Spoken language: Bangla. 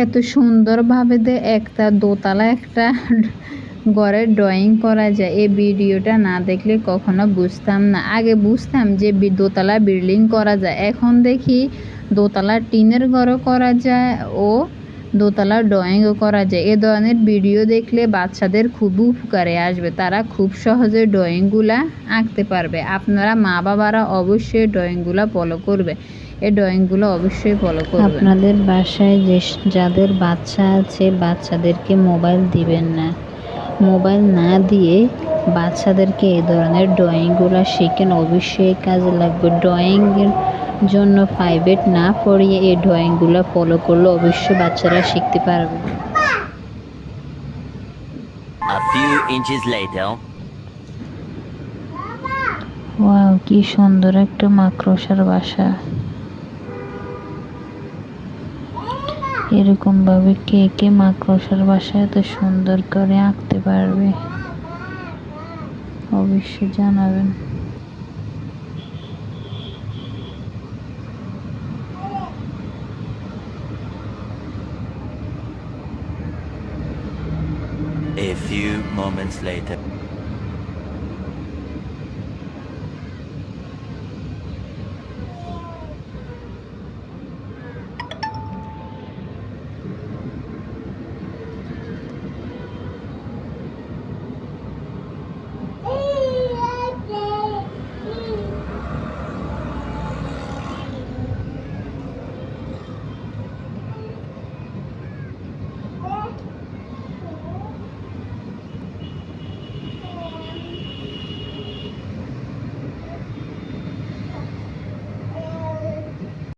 এত সুন্দরভাবে একটা দোতলা একটা ঘরের ড্রয়িং করা যায়, এই ভিডিওটা না দেখলে কখনো বুঝতাম না। আগে বুঝতাম যে দোতলা বিল্ডিং করা যায়, এখন দেখি দোতলা টিনের ঘরও করা যায় ও দোতলা ড্রয়িংও করা যায়। এ ধরনের ভিডিও দেখলে বাচ্চাদের খুবই উপকারে আসবে, তারা খুব সহজে ড্রয়িংগুলা আঁকতে পারবে। আপনারা মা বাবারা অবশ্যই ড্রয়িংগুলো ফলো করবে, এই ড্রয়িংগুলো অবশ্যই ফলো করবে। আপনাদের বাসায় যাদের বাচ্চা আছে বাচ্চাদেরকে মোবাইল দিবেন না। মোবাইল না দিয়ে বাচ্চাদেরকে এই ধরনের ড্রয়িংগুলো শেখেন, অবশ্যই কাজে লাগবে। ড্রয়িংয়ের জন্য প্রাইভেট না পড়িয়ে এই ড্রয়িংগুলো ফলো করলে অবশ্যই বাচ্চারা শিখতে পারবে। A few inches later. Wow, কি সুন্দর একটা মাকড়সার বাসা। এরকম ভাবে কে কে মাকড়সার বাসা এত সুন্দর করে আঁকতে পারবে অবশ্যই জানাবেন। A few moments later.